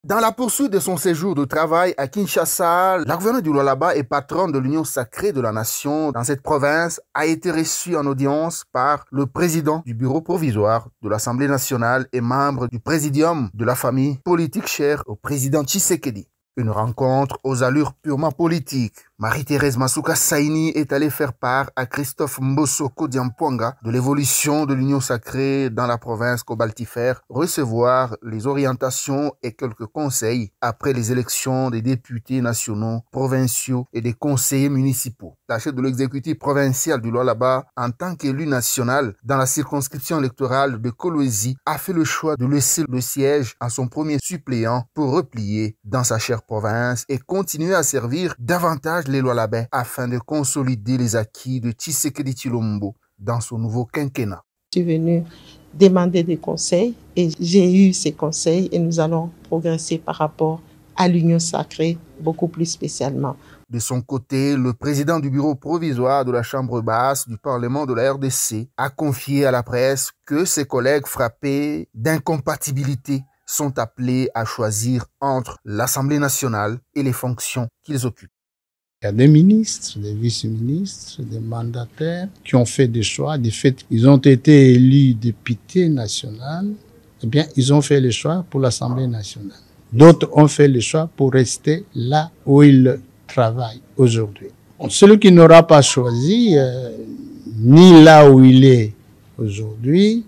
Dans la poursuite de son séjour de travail à Kinshasa, la gouverneure du Lualaba et patronne de l'Union sacrée de la nation dans cette province a été reçue en audience par le président du bureau provisoire de l'Assemblée nationale et membre du présidium de la famille politique chère au président Tshisekedi. Une rencontre aux allures purement politiques. Marie-Thérèse Masuka Saini est allée faire part à Christophe Mbosoko Diampouanga de l'évolution de l'Union sacrée dans la province cobaltifère, recevoir les orientations et quelques conseils après les élections des députés nationaux, provinciaux et des conseillers municipaux. La chef de l'exécutif provincial du Lualaba, en tant qu'élu national dans la circonscription électorale de Kolwezi, a fait le choix de laisser le siège à son premier suppléant pour replier dans sa chère province et continuer à servir davantage les Lualabais afin de consolider les acquis de Tshisekedi Tshilombo dans son nouveau quinquennat. Je suis venu demander des conseils et j'ai eu ces conseils et nous allons progresser par rapport à l'Union sacrée, beaucoup plus spécialement. De son côté, le président du bureau provisoire de la Chambre basse du Parlement de la RDC a confié à la presse que ses collègues frappés d'incompatibilité sont appelés à choisir entre l'Assemblée nationale et les fonctions qu'ils occupent. Il y a des ministres, des vice-ministres, des mandataires qui ont fait des choix. Du fait qu'ils ont été élus députés nationaux, eh bien, ils ont fait le choix pour l'Assemblée nationale. D'autres ont fait le choix pour rester là où ils travaillent aujourd'hui. Celui qui n'aura pas choisi, ni là où il est aujourd'hui,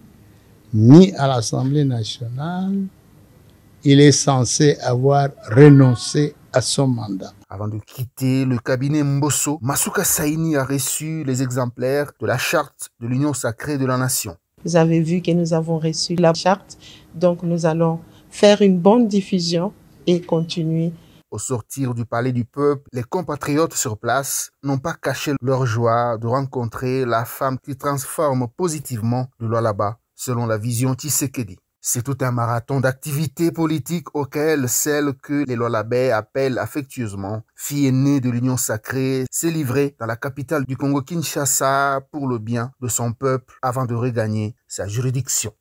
ni à l'Assemblée nationale, il est censé avoir renoncé à son mandat. Avant de quitter le cabinet Mbosso, Masuka Saini a reçu les exemplaires de la charte de l'Union sacrée de la nation. Vous avez vu que nous avons reçu la charte, donc nous allons faire une bonne diffusion et continuer. Au sortir du palais du peuple, les compatriotes sur place n'ont pas caché leur joie de rencontrer la femme qui transforme positivement le Lualaba, selon la vision Tshisekedi. C'est tout un marathon d'activités politiques auxquelles celle que les Lualabais appellent affectueusement fille aînée de l'Union sacrée s'est livrée dans la capitale du Congo Kinshasa pour le bien de son peuple avant de regagner sa juridiction.